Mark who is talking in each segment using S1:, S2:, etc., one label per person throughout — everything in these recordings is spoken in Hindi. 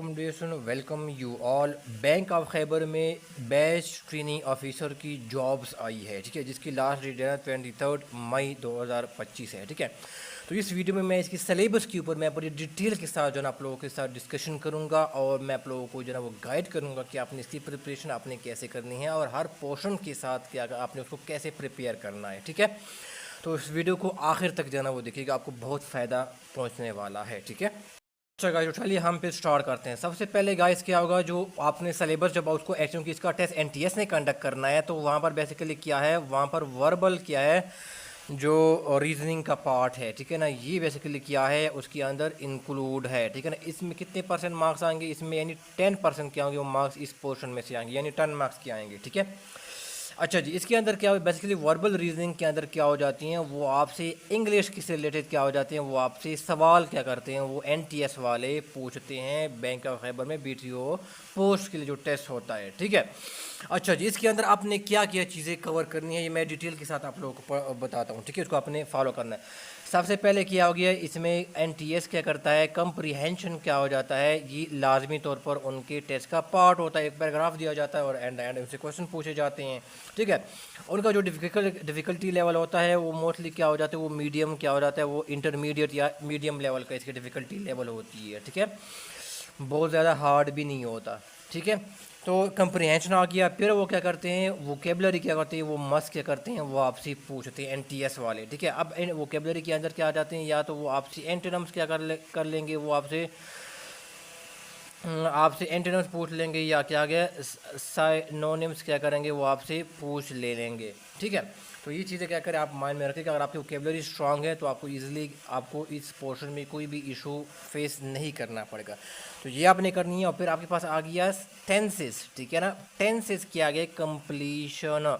S1: Recommendation welcome you all. Bank of Khyber में बेस्ट ट्रेनिंग ऑफिसर की जॉब्स आई है, ठीक है, जिसकी लास्ट डेट है 23 मई 2025 है, ठीक है। तो इस वीडियो में मैं इसकी सिलेबस के ऊपर मैं बड़ी डिटेल के साथ जो है आप लोगों के साथ डिस्कशन करूंगा और मैं आप लोगों को जो है वो गाइड करूंगा कि आपने इसकी प्रिपरेशन आपने कैसे करनी है और हर पोर्शन के साथ क्या आपने उसको कैसे प्रिपेयर करना है, ठीक है। तो इस वीडियो को आखिर तक जाना वो देखिएगा, आपको बहुत फ़ायदा पहुंचने वाला है, ठीक है। अच्छा गाइस, चलिए हम फिर स्टार्ट करते हैं। सबसे पहले गाइस क्या होगा, जो आपने सिलेबस जब उसको एक्चुअली कि इसका टेस्ट एनटीएस ने कंडक्ट करना है, तो वहाँ पर बेसिकली क्या है, वहाँ पर वर्बल क्या है, जो रीजनिंग का पार्ट है, ठीक है ना, ये बेसिकली क्या है उसके अंदर इंक्लूड है, ठीक है ना। इसमें कितने परसेंट मार्क्स आएंगे, इसमें यानी 10% क्या होंगे वो मार्क्स इस पोर्शन में से आएंगे, यानी 10 मार्क्स के आएंगे, ठीक है। अच्छा जी, इसके अंदर क्या बेसिकली वर्बल रीजनिंग के अंदर क्या हो जाती हैं, वो आपसे इंग्लिश के से रिलेटेड क्या हो जाते हैं, वो आपसे सवाल क्या करते हैं, वो एनटीएस वाले पूछते हैं बैंक ऑफ खैबर में बीटीओ पोस्ट के लिए जो टेस्ट होता है, ठीक है। अच्छा जी, इसके अंदर आपने क्या क्या चीज़ें कवर करनी है, ये मैं डिटेल के साथ आप लोगों को बताता हूँ, ठीक है। उसको आपने फॉलो करना है। सबसे पहले क्या हो गया, इसमें एनटीएस क्या करता है, कंप्रीहेंशन क्या हो जाता है, ये लाजमी तौर पर उनके टेस्ट का पार्ट होता है। एक पैराग्राफ दिया जाता है और एंड उनसे क्वेश्चन पूछे जाते हैं, ठीक है। उनका जो डिफ़िकल्टी लेवल होता है वो मोस्टली क्या हो जाता है, वो मीडियम क्या हो जाता है, वो इंटरमीडिएट या मीडियम लेवल का इसकी डिफ़िकल्टी लेवल होती है, ठीक है। बहुत ज़्यादा हार्ड भी नहीं होता, ठीक है। तो कंप्रीहेंशन आ गया। फिर वो क्या करते हैं, वोकेबलरी क्या करते हैं, वो मस्ट क्या करते हैं, वो आपसे पूछते हैं एनटीएस वाले, ठीक है। अब वोकेबलरी के अंदर क्या आ जाते हैं, या तो वो आपसे एंटोनिम्स क्या कर लेंगे, वो आपसे आपसे एंटोनिम्स पूछ लेंगे, या क्या गया साइनोनिम्स क्या करेंगे, वो आपसे पूछ ले लेंगे, ठीक है। तो ये चीज़ें क्या करें आप माइंड में रखें कि अगर आपकी वोकेबलरी स्ट्रांग है तो आपको इजीली आपको इस पोर्शन में कोई भी इशू फेस नहीं करना पड़ेगा। तो ये आपने करनी है। और फिर आपके पास आ गया टेंसेस, ठीक है ना। टेंसेस क्या आ गया, कंप्लीशन,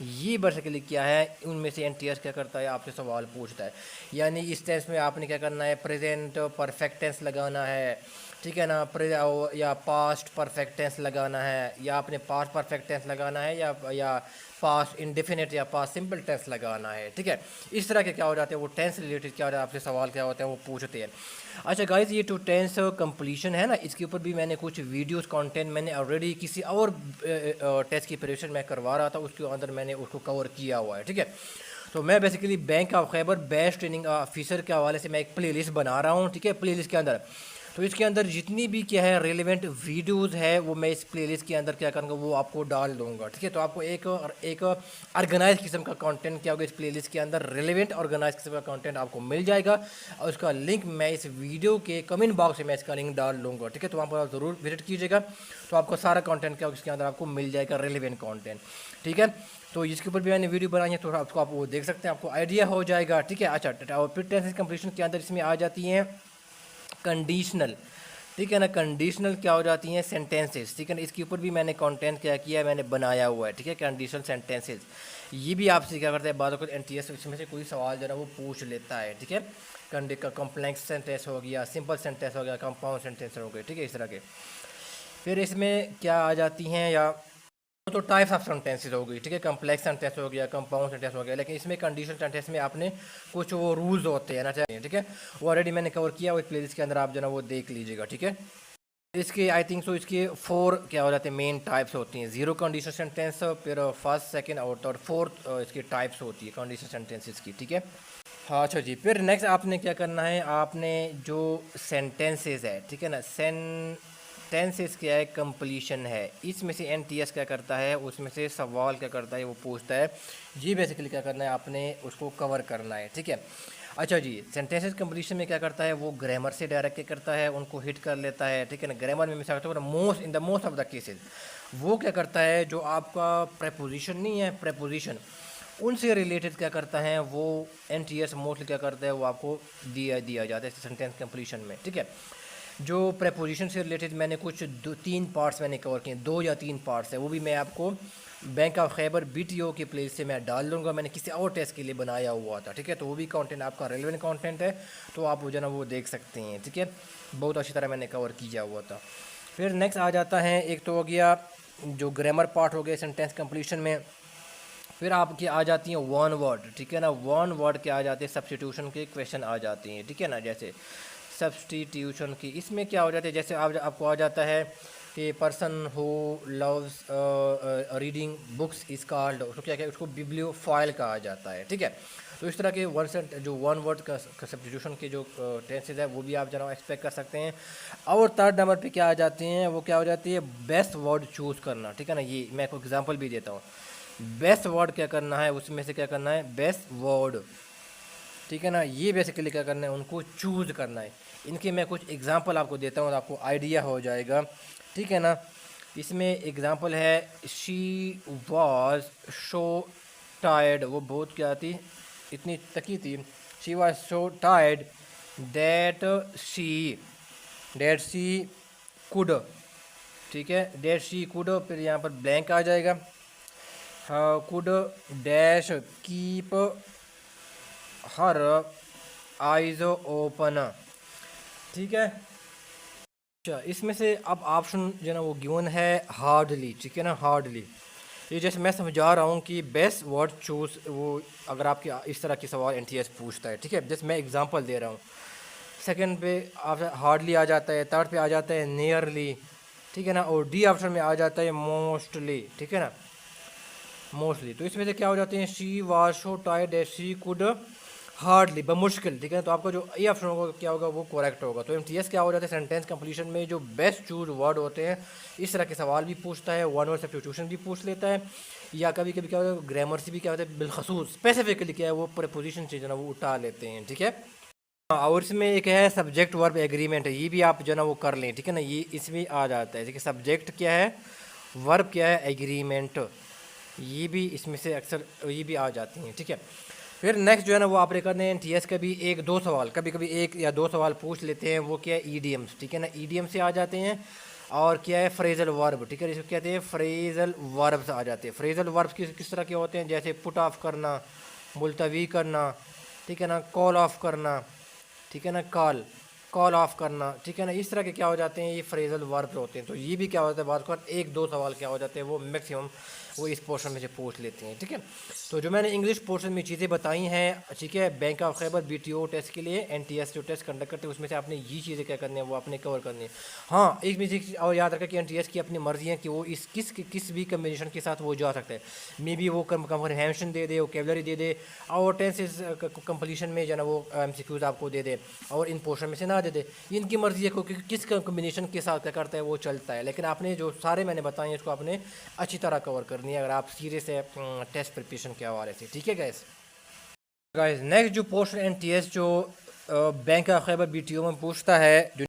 S1: ये बेसिकली क्या है, उनमें से एनटीएस क्या करता है, आपसे सवाल पूछता है। यानी इस टेंस में आपने क्या करना है, प्रेजेंट परफेक्ट टेंस लगाना है, ठीक है ना, या पास्ट परफेक्ट टेंस लगाना है, या आपने पास्ट परफेक्ट टेंस लगाना है, या पास्ट इंडेफिनिट या पास्ट सिंपल टेंस लगाना है, ठीक है। इस तरह के क्या हो जाते हैं, वो टेंस रिलेटेड क्या हो जाता है, आपसे सवाल क्या होते हैं वो पूछते हैं। अच्छा गाइज, ये 2 टेंस कंप्लीशन है ना, इसके ऊपर भी मैंने कुछ वीडियोस कंटेंट मैंने ऑलरेडी किसी और टेस्ट की प्रिपरेशन मैं करवा रहा था, उसके अंदर मैंने उसको कवर किया हुआ है, ठीक है। तो मैं basically bank of Khyber best training officer के हवाले से मैं एक प्लेलिस्ट बना रहा हूँ, ठीक है। प्लेलिस्ट के अंदर तो इसके अंदर जितनी भी क्या है रेलेवेंट वीडियोस है वो मैं इस प्लेलिस्ट के अंदर क्या करूँगा, वो आपको डाल दूँगा, ठीक है। तो आपको एक ऑर्गेनाइज किस्म का कंटेंट क्या होगा इस प्लेलिस्ट के अंदर, रेलेवेंट ऑर्गेनाइज किस्म का कंटेंट आपको मिल जाएगा। और उसका लिंक मैं इस वीडियो के कमेंट बॉक्स में मैं इसका लिंक डाल लूँगा, ठीक है। तो वहाँ पर आप ज़रूर विजिट कीजिएगा, तो आपको सारा कंटेंट क्या इसके अंदर आपको मिल जाएगा, रेलेवेंट कंटेंट, ठीक है। तो इसके ऊपर भी मैंने वीडियो बनाई है, तो आपको आप वो देख सकते हैं, आपको आइडिया हो जाएगा, ठीक है। अच्छा, और फिर टेंसेस कंप्लीशन के अंदर इसमें आ जाती हैं कंडीशनल, ठीक है ना। कंडीशनल क्या हो जाती हैं, सेंटेंसेस, ठीक है ना। इसके ऊपर भी मैंने कंटेंट क्या किया है, मैंने बनाया हुआ है, ठीक है। कंडीशनल सेंटेंसेस ये भी आपसे क्या करते हैं, बाद में एनटीएस इसमें से कोई सवाल जो है वो पूछ लेता है, ठीक है। कॉम्प्लेक्स सेंटेंस हो गया, सिंपल सेंटेंस हो गया, कंपाउंड सेंटेंस हो गए, ठीक है, इस तरह के। फिर इसमें क्या आ जाती हैं, या तो टाइप्स ऑफ सेंटेंसेस हो गई, ठीक है। कम्प्लेक्स सेंटेंस हो गया, कंपाउंड सेंटेंस हो गया, लेकिन इसमें कंडीशनल सेंटेंस में आपने कुछ वो रूल्स होते हैं ना, चाहिए, ठीक है। वो ऑलरेडी मैंने कवर किया, वो प्लेलिस्ट के अंदर आप जो ना वो देख लीजिएगा, ठीक है। इसके आई थिंक सो इसके 4 क्या हो जाते हैं मेन टाइप्स होती हैं, जीरो कंडीशनल सेंटेंस, फिर फर्स्ट सेकंड और थर्ड फोर्थ इसकी टाइप्स होती है कंडीशनल सेंटेंसेस की, ठीक है। हाँ अच्छा जी, फिर नेक्स्ट आपने क्या करना है, आपने जो सेंटेंसेस है, ठीक है ना, सेंटेंसेस क्या है, कंप्लीशन है, इसमें से एनटीएस क्या करता है, उसमें से सवाल क्या करता है, वो पूछता है। ये बेसिकली क्या करना है, आपने उसको कवर करना है, ठीक है। अच्छा जी, सेंटेंसेस कंप्लीशन में क्या करता है, वो ग्रामर से डायरेक्ट क्या करता है, उनको हिट कर लेता है, ठीक है ना। ग्रामर में मिसाल के तौर पर in the most of the cases वो क्या करता है, जो आपका प्रेपोजिशन नहीं है, प्रेपोजिशन उनसे रिलेटेड क्या करता है, वो एनटीएस मोस्टली क्या करता है, वो आपको दिया जाता है सेंटेंस कंप्लीशन में, ठीक है। जो प्रेपोजिशन से रिलेटेड मैंने कुछ 2-3 पार्ट्स मैंने कवर किए, 2 या 3 पार्ट्स है, वो भी मैं आपको बैंक ऑफ खैबर बीटीओ के प्लेस से मैं डाल दूँगा, मैंने किसी और टेस्ट के लिए बनाया हुआ था, ठीक है। तो वो भी कंटेंट आपका रेलेवेंट कंटेंट है, तो आप वो जो ना वो देख सकते हैं, ठीक है। बहुत अच्छी तरह मैंने कवर किया हुआ था। फिर नेक्स्ट आ जाता है, एक तो हो गया जो ग्रामर पार्ट हो गया सेंटेंस कंप्लीशन में। फिर आपकी आ जाती हैं वन वर्ड, ठीक है ना। वन वर्ड के आ जाते हैं, सब्स्टिट्यूशन के क्वेश्चन आ जाते हैं, ठीक है ना। जैसे सब्स्टिट्यूशन की। इसमें क्या हो जाता है, जैसे आपको आ जाता है कि person who loves reading books is called, उसको क्या उसको बिब्लियोफाइल कहा जाता है, ठीक है। तो इस तरह के वर्ड जो वन वर्ड का सब्स्टिट्यूशन के जो टेंसेज है वो भी आप जना एक्सपेक्ट कर सकते हैं। और थर्ड नंबर पे क्या आ जाते हैं, वो क्या हो जाती है, बेस्ट वर्ड चूज़ करना, ठीक है ना। ये मैं आपको एग्जांपल भी देता हूँ। बेस्ट वर्ड क्या करना है, उसमें से क्या करना है, बेस्ट वर्ड, ठीक है ना। ये बेसिकली क्या करना है, उनको चूज़ करना है। इनके मैं कुछ एग्जांपल आपको देता हूँ, आपको आइडिया हो जाएगा, ठीक है ना। इसमें एग्जांपल है, शी वॉज सो टायर्ड, वो बहुत क्या थी, इतनी थकी थी। She was so tired that she could, ठीक है, दैट शी कुड, फिर यहाँ पर ब्लैंक आ जाएगा, could dash keep her eyes open, ठीक है। अच्छा, इसमें से अब ऑप्शन जो है ना वो गिवन है हार्डली, ठीक है ना, हार्डली। ये जैसे मैं समझा रहा हूँ कि बेस्ट वर्ड चूज़, वो अगर आपके इस तरह की सवाल एनटीएस पूछता है, ठीक है, जैसे मैं एग्जांपल दे रहा हूँ। सेकंड पे आप हार्डली आ जाता है, थर्ड पे आ जाता है नियरली, ठीक है ना, और डी ऑप्शन में आ जाता है मोस्टली, ठीक है ना, मोस्टली। तो इसमें से क्या हो जाते हैं, she was so tired that she could hardly, बमुश्किल, ठीक है। तो आपका जो ये ऑप्शन होगा क्या होगा, वो करेक्ट होगा। तो एमटीएस क्या हो जाता है, सेंटेंस कंप्लीशन में जो बेस्ट चूज वर्ड होते हैं, इस तरह के सवाल भी पूछता है, वन वर्ड सब्स्टिट्यूशन भी पूछ लेता है, या कभी कभी क्या होता है, ग्रामर से भी क्या होता है, बिलखसूस स्पेसिफिकली क्या है वो प्रीपोजिशन से जो ना वो उठा लेते हैं, ठीक है। और इसमें एक है सब्जेक्ट वर्ब एग्रीमेंट, ये भी आप जो ना वो कर लें, ठीक है ना, ये इसमें आ जाता है, ठीक है। सब्जेक्ट क्या है, वर्ब क्या है, एग्रीमेंट, ये भी इसमें से अक्सर ये भी आ जाती हैं, ठीक है। फिर नेक्स्ट जो है ना वो आपने करने हैं टीएस का भी एक दो सवाल, कभी कभी एक या दो सवाल पूछ लेते हैं, वो क्या है, ईडीएम्स, ठीक है ना, ईडीएम से आ जाते हैं। और क्या है, फ्रेजल वर्ब, ठीक है, इसको कहते हैं फ्रेजल वर्ब्स आ जाते हैं। फ्रेजल वर्ब्स किस तरह के होते हैं, जैसे पुट ऑफ करना, मुलतवी करना, ठीक है ना, कॉल ऑफ करना, ठीक है ना, कॉल ऑफ करना, ठीक है ना, इस तरह के क्या हो जाते हैं, ये फ्रेजल वर्ब्स होते हैं। तो ये भी क्या होता है, बात कर एक दो सवाल क्या हो जाते हैं, वो मैक्सिमम वो इस पोर्शन में से पूछ लेते हैं, ठीक है। तो जो मैंने इंग्लिश पोर्शन में चीज़ें बताई हैं, ठीक है, bank of Khyber BTO test के लिए एनटीएस जो टेस्ट कंडक्ट करते हैं, उसमें से आपने ये चीज़ें क्या करनी है, वो आपने कवर करनी है। हाँ, एक चीज़ और याद रखें कि एनटीएस की अपनी मर्जी है कि वो इस किस भी कम्बिनेशन के साथ वो जा सकता है। मे बी वो कम्प्रहेंशन दे दे, वोकैबुलरी दे दे, और टेंसेस कंप्लीशन में जो है ना वो एमसीक्यूज आपको दे दे, और इन पोर्शन में से ना दे दे। इनकी मर्जी है कि किस कम्बिनेशन के साथ क्या करता है, वो चलता है। लेकिन आपने जो सारे मैंने बताए हैं, इसको आपने अच्छी तरह कवर करनी है अगर आप सीरियस है टेस्ट प्रिपरेशन के हवाले से, ठीक है गाइस। नेक्स्ट जो पोर्शन एनटीएस जो बैंक ऑफ खैबर बीटीओ में पूछता है, जो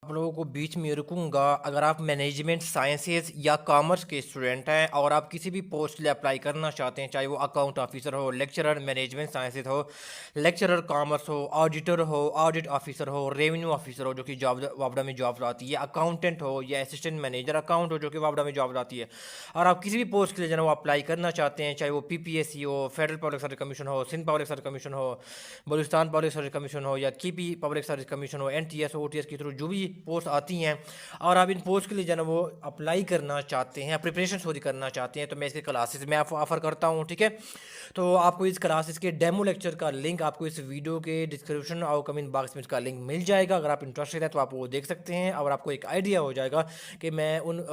S1: आप लोगों को बीच में रुकूंगा, अगर आप मैनेजमेंट साइंसेज या कॉमर्स के स्टूडेंट हैं और आप किसी भी पोस्ट के लिए अप्लाई करना चाहते हैं, चाहे वो अकाउंट ऑफिसर हो, लेक्चरर मैनेजमेंट साइंसेज हो, लेक्चरर कॉमर्स हो, ऑडिटर हो, ऑडिट ऑफिसर हो, रेवेन्यू ऑफिसर हो जो कि जॉब वापडा में जॉब आती है, अकाउंटेंट हो या असिस्टेंट मैनेजर अकाउंट हो जो कि वापडा में जॉब आती है, और आप किसी भी पोस्ट के लिए जो है वो अप्लाई करना चाहते हैं, चाहे वो पीपीएससी हो, फेडरल पब्लिक सर्विस कमीशन हो, सिंध पब्लिक सर्विस कमीशन हो, बलूचिस्तान पब्लिक सर्विस कमीशन हो, या कीपी पब्लिक सर्विस कमीशन हो, एनटीएस हो, ओटीएस के थ्रू जो भी पोस्ट आती हैं, और आप इन पोस्ट के लिए जो है वो अप्लाई करना चाहते हैं, प्रिपरेशन सॉरी करना चाहते हैं, तो मैं इसके क्लासेस में आपको ऑफर करता हूँ, ठीक है। तो आपको इस क्लासेस के डेमो लेक्चर का लिंक आपको इस वीडियो के डिस्क्रिप्शन और कमेंट बॉक्स में इसका लिंक मिल जाएगा। अगर आप इंटरेस्टेड हैं तो आप वो देख सकते हैं, और आपको एक आइडिया हो जाएगा कि मैं उन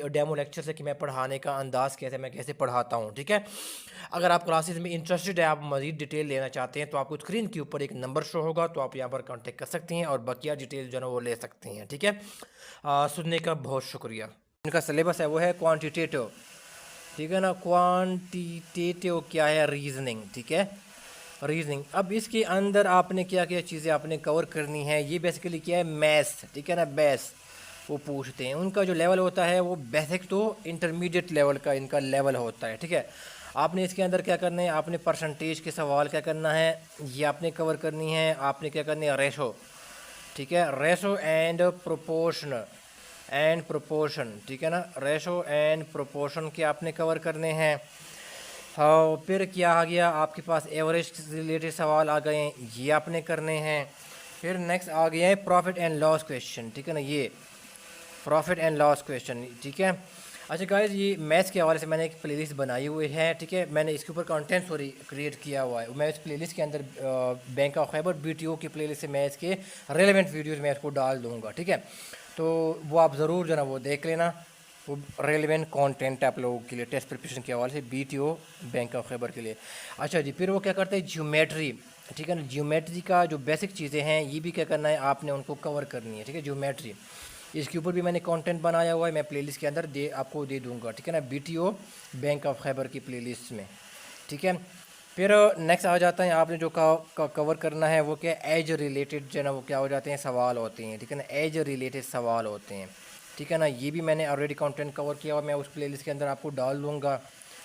S1: डेमो लेक्चर से कि मैं पढ़ाने का अंदाज़ कैसे, मैं कैसे पढ़ाता हूँ, ठीक है। अगर आप क्लासेस में इंटरेस्टेड है, आप मज़ीद डिटेल लेना चाहते हैं, तो आपको स्क्रीन के ऊपर एक नंबर शो होगा, तो आप यहाँ पर कॉन्टेक्ट कर सकते हैं और बकिया डिटेल जो है वो ले सकते हैं, ठीक है। सुनने का बहुत शुक्रिया। इनका सिलेबस है वो है क्वांटिटेटिव, ठीक है ना, क्वांटिटेटिव क्या है, रीजनिंग, ठीक है, रीजनिंग। अब इसके अंदर आपने क्या क्या चीज़ें आपने कवर करनी है, ये बेसिकली क्या है, मैथ्स, ठीक है ना, बेस वो पूछते हैं। उनका जो लेवल होता है वो बेसिक टू इंटरमीडिएट लेवल का इनका लेवल होता है, ठीक है। आपने इसके अंदर क्या करना है, आपने परसेंटेज के सवाल क्या करना है, ये आपने कवर करनी है। आपने क्या करनी है, रेशो, ठीक है, रेशो एंड प्रोपोर्शन, ठीक है ना, रेशो एंड प्रोपोर्शन के आपने कवर करने हैं। हाँ, फिर क्या आ गया आपके पास, एवरेज से रिलेटेड सवाल आ गए हैं, ये आपने करने हैं। फिर नेक्स्ट आ गया है प्रॉफिट एंड लॉस क्वेश्चन, ठीक है ना, ये प्रॉफिट एंड लॉस क्वेश्चन, ठीक है। अच्छा गाइस, ये मैथ्स के हवाले से मैंने एक प्लेलिस्ट बनाई हुई है, ठीक है। मैंने इसके ऊपर कंटेंट सॉरी क्रिएट किया हुआ है। मैं इस प्लेलिस्ट के अंदर बैंक ऑफ खैबर बीटीओ की प्लेलिस्ट से मैथ्स के रेलेवेंट वीडियोस मैं इसको डाल दूंगा, ठीक है। तो वो आप ज़रूर जो ना वो देख लेना, वो रेलेवेंट कंटेंट आप लोगों के लिए टेस्ट प्रिपरेशन के हवाले से बीटीओ बैंक ऑफ खैबर के लिए। अच्छा जी, फिर वो क्या करते हैं, ज्योमेट्री, ठीक है ना। ज्योमेट्री का जो बेसिक चीज़ें हैं ये भी क्या करना है, आपने उनको कवर करनी है, ठीक है। ज्योमेट्री, इसके ऊपर भी मैंने कंटेंट बनाया हुआ है, मैं प्लेलिस्ट के अंदर आपको दे दूंगा, ठीक है ना, बीटीओ बैंक ऑफ खैबर की प्लेलिस्ट में, ठीक है। फिर नेक्स्ट आ जाता है, आपने जो कवर करना है वो क्या, एज रिलेटेड जो है ना वो क्या हो जाते हैं, सवाल होते हैं, ठीक है ना। एज रिलेटेड सवाल होते हैं, ठीक है ना। ये भी मैंने ऑलरेडी कंटेंट कवर किया हुआ, मैं उस प्लेलिस्ट के अंदर आपको डाल दूँगा,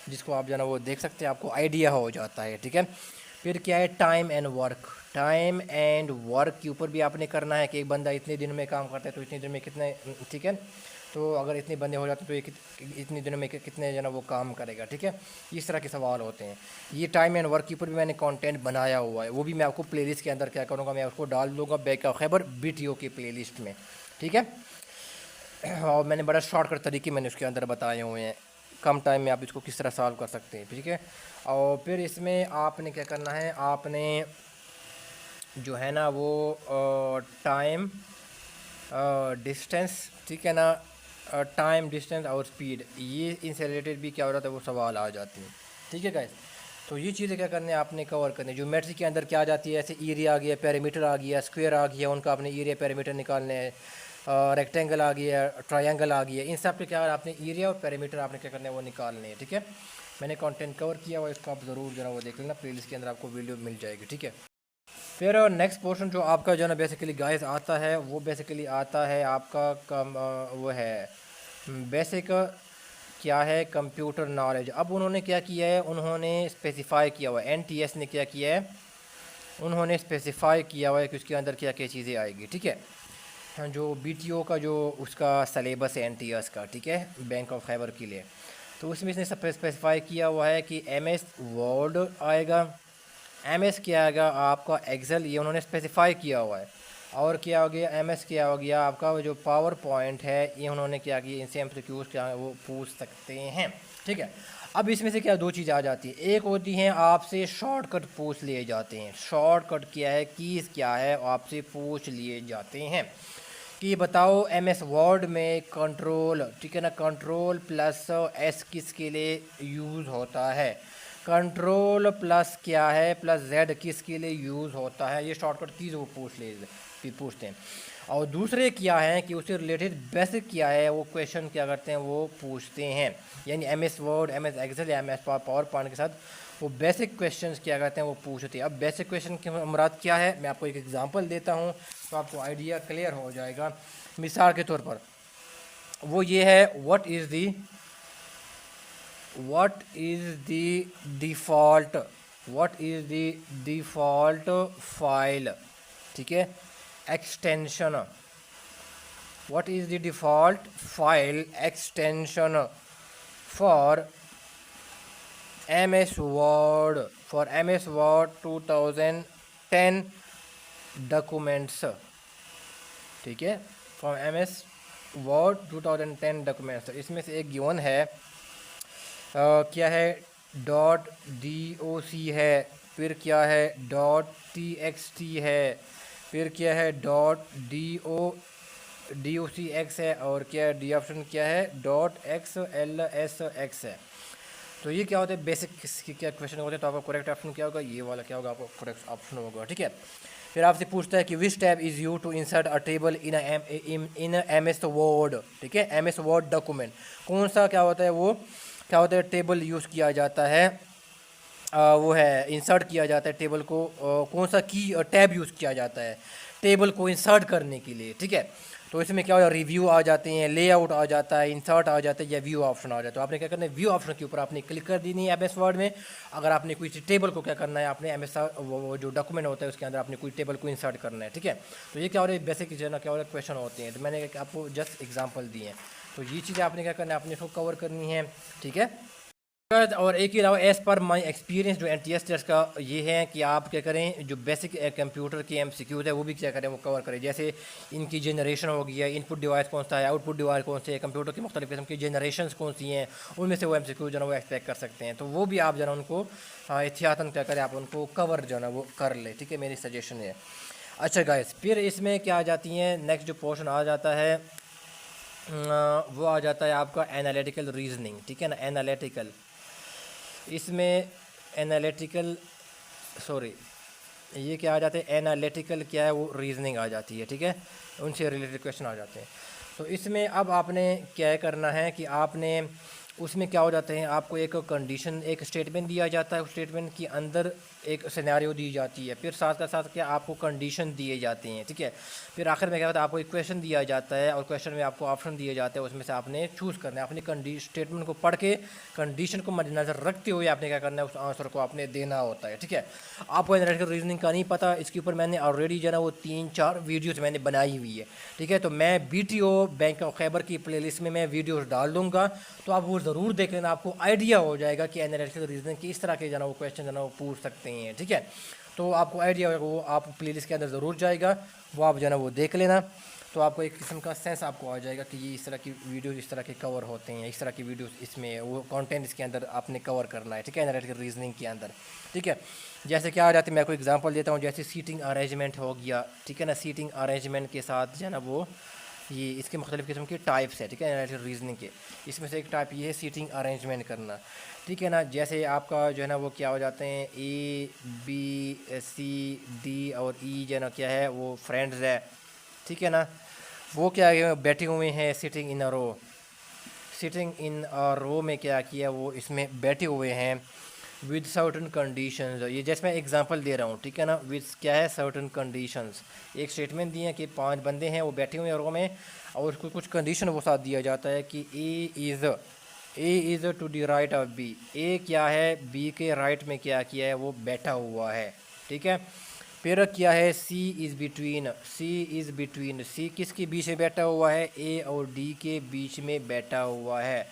S1: जिसको आप जो है ना वो देख सकते हैं, आपको आइडिया हो जाता है, ठीक है। फिर क्या है, time and work. Time and work के ऊपर भी आपने करना है कि एक बंदा इतने दिन में काम करता है तो इतने दिन में कितने, ठीक है। तो अगर इतने बंदे हो जाते हैं तो ये इतने दिनों में कितने जो है वो काम करेगा, ठीक है। इस तरह के सवाल होते हैं। ये टाइम एंड वर्क के ऊपर भी मैंने कंटेंट बनाया हुआ है, वो भी मैं आपको प्लेलिस्ट के अंदर क्या करूँगा, मैं उसको डाल दूँगा बैंक ऑफ खैबर बीटीओ की प्लेलिस्ट में, ठीक है। और मैंने बड़ा शॉर्टकट तरीके मैंने उसके अंदर बताए हुए हैं, कम टाइम में आप इसको किस तरह सॉल्व कर सकते हैं, ठीक है। और फिर इसमें आपने क्या करना है, आपने जो है ना वो टाइम, डिस्टेंस, ठीक है ना, टाइम डिस्टेंस और स्पीड, ये इनसे रिलेटेड भी क्या हो जाता है, वो सवाल आ जाते हैं, ठीक है गाइस। तो ये चीज़ें क्या करने हैं, आपने कवर करने हैं। ज्योमेट्री के अंदर क्या आ जाती है, ऐसे एरिया आ गया, पैरामीटर आ गया, स्क्वायर आ गया, उनका आपने एरिया पैरामीटर निकालने हैं, रेक्टेंगल आ गया, ट्रायंगल आ गया, इन सब पे क्या आपने एरिया और पैरामीटर आपने क्या करना है वो निकालने हैं, ठीक है। मैंने कंटेंट कवर किया हुआ, इसको आप ज़रूर जरा वो देख लेना, प्लेलिस्ट के अंदर आपको वीडियो मिल जाएगी, ठीक है। फिर नेक्स्ट पोर्शन जो आपका जो है ना बेसिकली गाइस आता है, वो बेसिकली आता है आपका वो है बेसिक, क्या है, कंप्यूटर नॉलेज। अब उन्होंने क्या किया है, उन्होंने स्पेसिफाई किया हुआ है, एनटीएस ने क्या किया है, उन्होंने स्पेसिफाई किया हुआ है कि उसके अंदर क्या क्या चीज़ें आएगी, ठीक है। हाँ, जो बीटीओ का जो उसका सलेबस है एनटीएस का, ठीक है, बैंक ऑफ खैबर के लिए, तो उसमें इसने स्पेसिफाई किया हुआ है कि एमएस वर्ड आएगा, एमएस क्या आएगा आपका एक्सेल, ये उन्होंने स्पेसिफाई किया हुआ है। और क्या हो गया, एमएस क्या हो गया आपका जो पावर पॉइंट है, ये उन्होंने क्या किया, इनसे एमसीक्यूज क्या वो पूछ सकते हैं, ठीक है। अब इसमें से क्या दो चीज़ आ जाती है, एक होती है आपसे शॉर्टकट पूछ लिए जाते हैं। शॉर्टकट क्या है, कीज़ क्या है, आपसे पूछ लिए जाते हैं कि बताओ एमएस वर्ड में कंट्रोल, ठीक है ना, कंट्रोल प्लस एस किसके लिए यूज़ होता है, कंट्रोल प्लस क्या है प्लस जेड किसके लिए यूज़ होता है, ये शॉर्टकट कीज़ वो पूछते हैं। और दूसरे क्या है कि उससे रिलेटेड बेसिक क्या है, वो क्वेश्चन क्या करते हैं वो पूछते हैं, यानी एमएस वर्ड, एमएस एक्सेल या एमएस पावर पॉइंट के साथ वो बेसिक क्वेश्चंस क्या करते हैं वो पूछते हैं। अब बेसिक क्वेश्चन की मुराद क्या है, मैं आपको एक एग्जांपल देता हूँ तो आपको आइडिया क्लियर हो जाएगा। मिसाल के तौर पर वो ये है, what is the default file, ठीक है, extension, what is the default file extension for MS Word 2010 documents, ठीक है, फॉर MS Word 2010 डॉक्यूमेंट्स। इसमें से एक गिवन है, क्या है, .doc है, फिर क्या है .txt है, फिर क्या है .docx है, और क्या है डी ऑप्शन क्या है .xlsx है। तो ये क्या होता है, बेसिक किसके क्या क्वेश्चन होते हैं, तो आपका करेक्ट ऑप्शन क्या होगा, ये वाला क्या होगा, आपका करेक्ट ऑप्शन होगा, ठीक है। फिर आपसे पूछता है कि which tab is use to insert a table in MS word, ठीक है, MS वर्ड डॉक्यूमेंट, कौन सा क्या होता है, वो क्या होता है टेबल यूज़ किया जाता है, वो है इंसर्ट किया जाता है टेबल को, कौन सा की टैब यूज़ किया जाता है टेबल को इंसर्ट करने के लिए, ठीक है। तो इसमें क्या हो, रिव्यू आ जाते हैं, लेआउट आ जाता है, इंसर्ट आ जाता है, या व्यू ऑप्शन आ जाता है। तो आपने क्या करना है, व्यू ऑप्शन के ऊपर आपने क्लिक कर देनी है MS वर्ड में। अगर आपने कोई टेबल को क्या करना है, आपने MS वो जो डॉक्यूमेंट होता है उसके अंदर आपने कोई टेबल को इंसर्ट करना है, ठीक है। तो ये क्या हो रहा है, बेसिक जो है ना क्या हो रहा है, क्वेश्चन होते हैं। तो मैंने आपको जस्ट एग्जाम्पल दिए हैं, तो ये चीज़ें आपने क्या करना है, आपने इसको कवर करनी है, ठीक है। और एक ही अलावा एज़ पर माई एक्सपीरियंस जो NTS टेस्ट का ये है कि आप क्या करें, जो बेसिक कंप्यूटर के MCQs है वो भी क्या करें, वो कवर करें। जैसे इनकी जनरेशन हो गई है, इनपुट डिवाइस कौन सा है, आउटपुट डिवाइस कौन से है, कंप्यूटर की मुख्तलिफ किस्म की जनरेशन कौन सी हैं, उनमें से वो MCQ जो है वो एक्सपेक्ट कर सकते हैं। तो वो भी आप जो है उनको एहतियातन क्या करें, आप उनको कवर जो है वो कर ले, ठीक है, मेरी सजेशन है। अच्छा गाइस, फिर इसमें क्या आ जाती हैं, नेक्स्ट जो पोर्शन आ जाता है वो आ जाता है आपका एनालिटिकल रीजनिंग, ठीक है ना, एनालिटिकल। इसमें एनालिटिकल सॉरी ये क्या आ जाते हैं, एनालिटिकल क्या है, वो रीजनिंग आ जाती है, ठीक है, उनसे रिलेटेड क्वेश्चन आ जाते हैं। तो इसमें अब आपने क्या करना है कि आपने उसमें क्या हो जाते हैं, आपको एक कंडीशन, एक स्टेटमेंट दिया जाता है, उस स्टेटमेंट के अंदर एक सिनेरियो दी जाती है, फिर साथ का साथ क्या आपको कंडीशन दिए जाते हैं, ठीक है। फिर आखिर में क्या होता है, आपको एक क्वेश्चन दिया जाता है और क्वेश्चन में आपको ऑप्शन दिए जाते हैं, उसमें से आपने चूज़ करना है। अपनी स्टेटमेंट को पढ़ के कंडीशन को मद्देनजर रखते हुए आपने क्या करना है, उस आंसर को आपने देना होता है, ठीक है। आपको एनालिटिकल रीजनिंग का नहीं पता, इसके ऊपर मैंने ऑलरेडी जो है ना वो 3-4 वीडियोज़ मैंने बनाई हुई है, ठीक है। तो मैं BTO बैंक ऑफ खैबर की प्लेलिस्ट में मैं वीडियोज़ डाल दूँगा, तो आप वो ज़रूर देख लेना, आपको आइडिया हो जाएगा कि एनालिटिकल रीजनिंग किस तरह के जो है वो क्वेश्चन जो है वो पूछ सकते हैं, ठीक है। तो आपको आइडिया होगा, वो आप प्लेलिस्ट के अंदर ज़रूर जाएगा, वो आप जो है ना वो देख लेना, तो आपको एक किस्म का सेंस आपको आ जाएगा कि ये इस तरह की वीडियोस इस तरह के कवर होते हैं, इस तरह की वीडियोस इसमें वो कंटेंट इसके अंदर आपने कवर करना है, ठीक है, एनालिटिकल रीजनिंग के अंदर, ठीक है। जैसे क्या आ जाती है, मैं कोई एग्जांपल देता हूँ, जैसे सीटिंग अरेंजमेंट हो गया, ठीक है ना, सीटिंग अरेंजमेंट के साथ जो है ना वो ये इसके मुख्तलिफ़ किस्म के टाइप्स है, ठीक है, एनालिटिकल रीजनिंग के। इसमें से एक टाइप ये है सीटिंग अरेंजमेंट करना, ठीक है ना। जैसे आपका जो है ना वो क्या हो जाते हैं, ABCD और E जो है ना क्या है, वो फ्रेंड्स है, ठीक है ना। वो क्या है, बैठे हुए हैं sitting in a row, sitting in अ रो में क्या किया, वो इसमें बैठे हुए हैं विद सर्टन कंडीशंस। ये जैसे मैं एग्जांपल दे रहा हूँ, ठीक है ना, विद क्या है, सर्टन कंडीशंस। एक स्टेटमेंट दी है कि 5 बंदे हैं, वो बैठे हुए हैं रो में, और उसको कुछ कंडीशन वो साथ दिया जाता है कि A is to the right of B. A क्या है, बी के राइट में क्या किया है, वो बैठा हुआ है, ठीक है। फिर क्या है, सी इज़ बिटवीन, सी किसके बीच में बैठा हुआ है, ए और डी के बीच में बैठा हुआ है।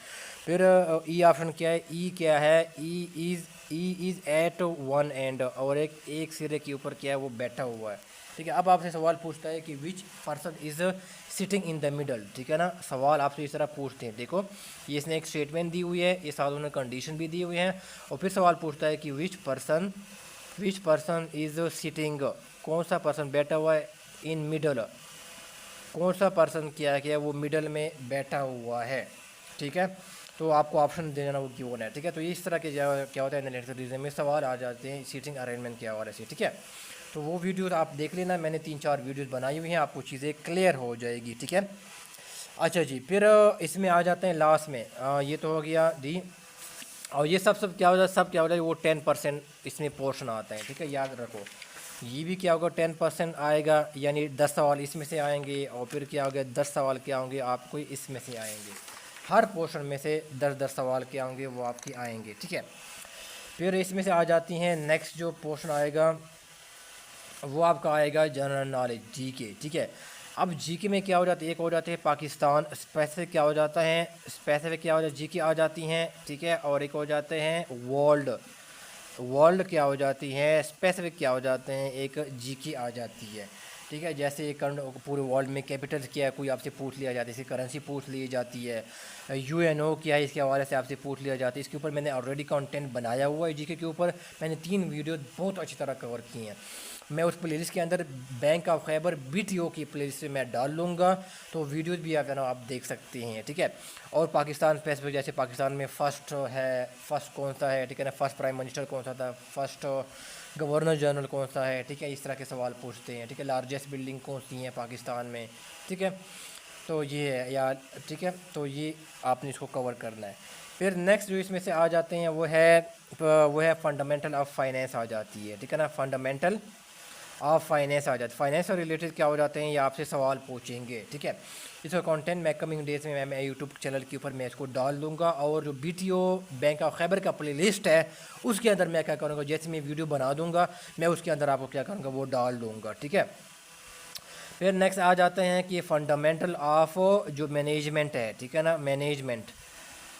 S1: फिर ई ऑप्शन क्या है, ई क्या है, E is eight one and, और एक सिरे के ऊपर क्या है, वो बैठा हुआ है, ठीक है। अब आपसे सवाल पूछता है कि which person is sitting in the middle, ठीक है ना। सवाल आपसे इस तरह पूछते हैं, देखो ये इसने एक स्टेटमेंट दी हुई है, ये साथ उन्होंने कंडीशन भी दी हुई है, और फिर सवाल पूछता है कि विच पर्सन इज़ सिटिंग, कौन सा पर्सन बैठा हुआ है, इन मिडल, कौन सा पर्सन क्या है वो मिडल में बैठा हुआ है, ठीक है। तो आपको ऑप्शन देना वो क्यों है, ठीक है। तो इस तरह के क्या होता है एनालिटिकल रीजनिंग में सवाल आ जाते हैं सीटिंग अरेंजमेंट के हवाले से, ठीक है। तो वो वीडियोस आप देख लेना, मैंने 3-4 वीडियोस बनाई हुई हैं, आपको चीज़ें क्लियर हो जाएगी, ठीक है। अच्छा जी, फिर इसमें आ जाते हैं लास्ट में, ये तो हो गया जी, और ये सब क्या हो जाए, सब क्या हो जाए, वो 10% इसमें पोर्शन आता है, ठीक है, याद रखो। ये भी क्या होगा, 10% आएगा, यानी 10 सवाल इसमें से आएंगे, और फिर क्या होगा, 10 सवाल क्या होंगे आपको इसमें से आएंगे, हर पोर्शन में से 10-10 सवाल क्या होंगे वो आपके आएंगे, ठीक है। फिर इसमें से आ जाती हैं, नेक्स्ट जो पोर्शन आएगा वो आपका आएगा जनरल नॉलेज, जीके, ठीक है। अब जीके में क्या हो जाता है, एक हो जाते हैं पाकिस्तान स्पेसिफिक, क्या हो जाता है स्पेसिफिक, क्या हो जाता है जीके आ जाती हैं, ठीक है, और एक हो जाते हैं वर्ल्ड क्या हो जाती है, स्पेसिफिक क्या हो जाते हैं, एक जीके आ जाती है, ठीक है। जैसे एक पूरे वर्ल्ड में कैपिटल्स क्या है, कोई आपसे पूछ लिया जाता है, इसकी करेंसी पूछ ली जाती है, UNO क्या है, इसके हवाले से आपसे पूछ लिया जाता है। इसके ऊपर मैंने ऑलरेडी कंटेंट बनाया हुआ है, जीके के ऊपर मैंने 3 वीडियो बहुत अच्छी तरह कवर की हैं। मैं उस प्लेलिस्ट के अंदर बैंक ऑफ खैबर BTO की प्लेलिस्ट में मैं डाल लूँगा, तो वीडियोस भी आप देख सकते हैं, ठीक है। और पाकिस्तान स्पेसिफिक, जैसे पाकिस्तान में फ़र्स्ट कौन सा है, ठीक है ना, फर्स्ट प्राइम मिनिस्टर कौन सा था, फर्स्ट गवर्नर जनरल कौन सा है, ठीक है, इस तरह के सवाल पूछते हैं, ठीक है। लार्जेस्ट बिल्डिंग कौन सी है पाकिस्तान में, ठीक है। तो ये है यार, ठीक है, तो ये आपने इसको कवर करना है। फिर नेक्स्ट जो इसमें से आ जाते हैं वो है फंडामेंटल ऑफ फाइनेंस आ जाती है, ठीक है ना, फंडामेंटल ऑफ फाइनेंस आ जाती है। फाइनेंस से रिलेटेड क्या हो जाते हैं, ये आपसे सवाल पूछेंगे, ठीक है। इसका कंटेंट मैं कमिंग डेज में मैं यूट्यूब चैनल के ऊपर मैं इसको डाल दूंगा, और जो BTO बैंक ऑफ खैबर का प्लेलिस्ट है उसके अंदर मैं क्या करूँगा, जैसे मैं वीडियो बना दूंगा मैं उसके अंदर आपको क्या करूँगा, वो डाल दूँगा, ठीक है। फिर नेक्स्ट आ जाते हैं कि फंडामेंटल ऑफ जो मैनेजमेंट है, ठीक है ना,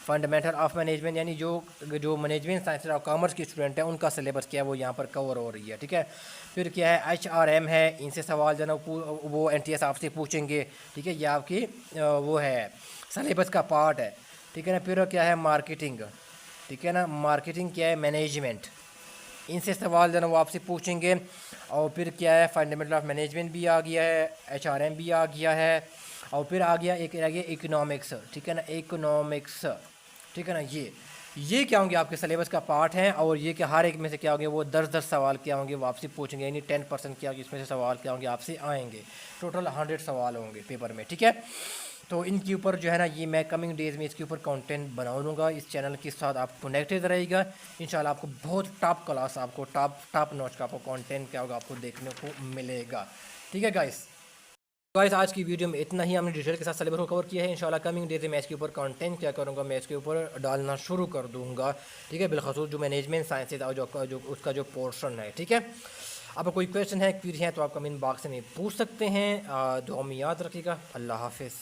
S1: फंडामेंटल ऑफ मैनेजमेंट, यानी जो जो मैनेजमेंट साइंस और कॉमर्स के स्टूडेंट हैं उनका सिलेबस क्या है वो यहाँ पर कवर हो रही है, ठीक है। फिर क्या है HRM है, इनसे सवाल जो है ना वो NTS आपसे पूछेंगे, ठीक है, ये आपकी वो है सिलेबस का पार्ट है, ठीक है ना। फिर क्या है मार्केटिंग, ठीक है ना, मार्केटिंग क्या है मैनेजमेंट, इनसे सवाल जो है ना वो आपसे पूछेंगे। और फिर क्या है फंडामेंटल ऑफ मैनेजमेंट भी आ गया है, HRM भी आ गया है, और फिर आ गया एक आ गया इकोनॉमिक्स, ठीक है ना, इकोनॉमिक्स, ठीक है ना। ये क्या होंगे आपके सिलेबस का पार्ट है, और ये कि हर एक में से क्या होंगे वो 10-10 सवाल क्या होंगे वो आपसे पूछेंगे, यानी 10% क्या होंगे इसमें से सवाल क्या होंगे आपसे आएंगे। टोटल 100 सवाल होंगे पेपर में, ठीक है। तो इनके ऊपर जो है ना ये मैं कमिंग डेज़ में इसके ऊपर कंटेंट बना दूँगा। इस चैनल के साथ आप कनेक्टेड रहेगा, इंशाल्लाह आपको बहुत टॉप क्लास, आपको टॉप नॉच का आपको कंटेंट क्या होगा आपको देखने को मिलेगा, ठीक है गाइस। आज की वीडियो में इतना ही, हमने डिटेल के साथ सिलेबस को कवर किया है। इंशाल्लाह कमिंग डेज में मैं इसके ऊपर कंटेंट क्या करूँगा, मैं इसके ऊपर डालना शुरू कर दूँगा, ठीक है, बिलखसूस जो मैनेजमेंट साइंसेज और जो उसका जो पोर्शन है, ठीक है। अब कोई क्वेश्चन है क्वेरी है तो आप कमेंट बॉक्स में पूछ सकते हैं। दुआ में याद रखिएगा। अल्लाह हाफिज़।